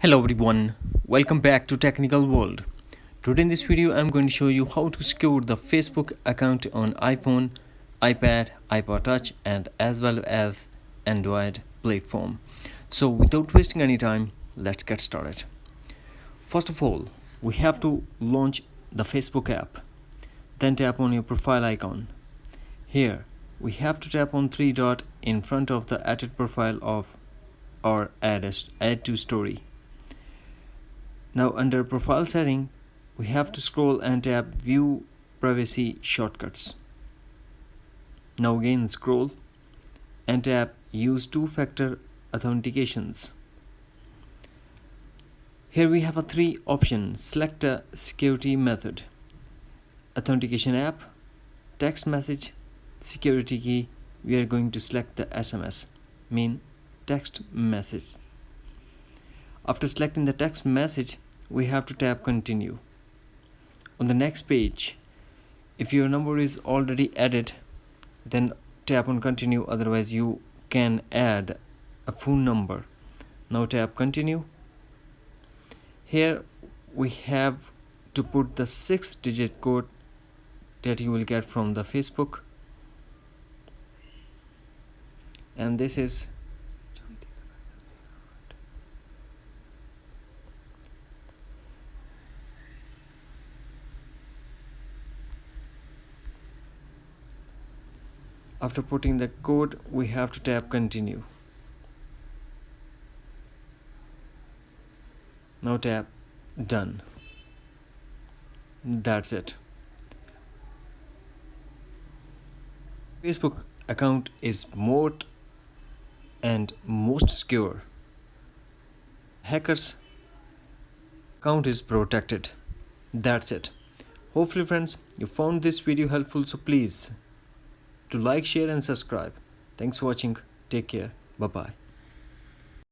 Hello everyone, welcome back to Technical World. Today in this video I'm going to show you how to secure the Facebook account on iPhone, iPad, iPod Touch and as well as Android platform. So without wasting any time, let's get started. First of all, we have to launch the Facebook app. Then tap on your profile icon. Here, we have to tap on three dot in front of the added profile of or add to story. Now under profile setting, we have to scroll and tap view privacy shortcuts. Now again scroll and tap use two-factor authentications. Here we have a three option. Select a security method. Authentication app, text message, security key. We are going to select the SMS, mean text message. After selecting the text message, we have to tap continue. On the next page, if your number is already added, then tap on continue, otherwise you can add a phone number. Now tap continue. Here we have to put the 6-digit code that you will get from the Facebook, and this is after putting the code, we have to tap continue. Now tap done. That's it. Facebook account is more and most secure. Hackers account is protected. That's it. Hopefully friends, you found this video helpful, so please to like, share and subscribe. Thanks for watching. Take care. Bye bye.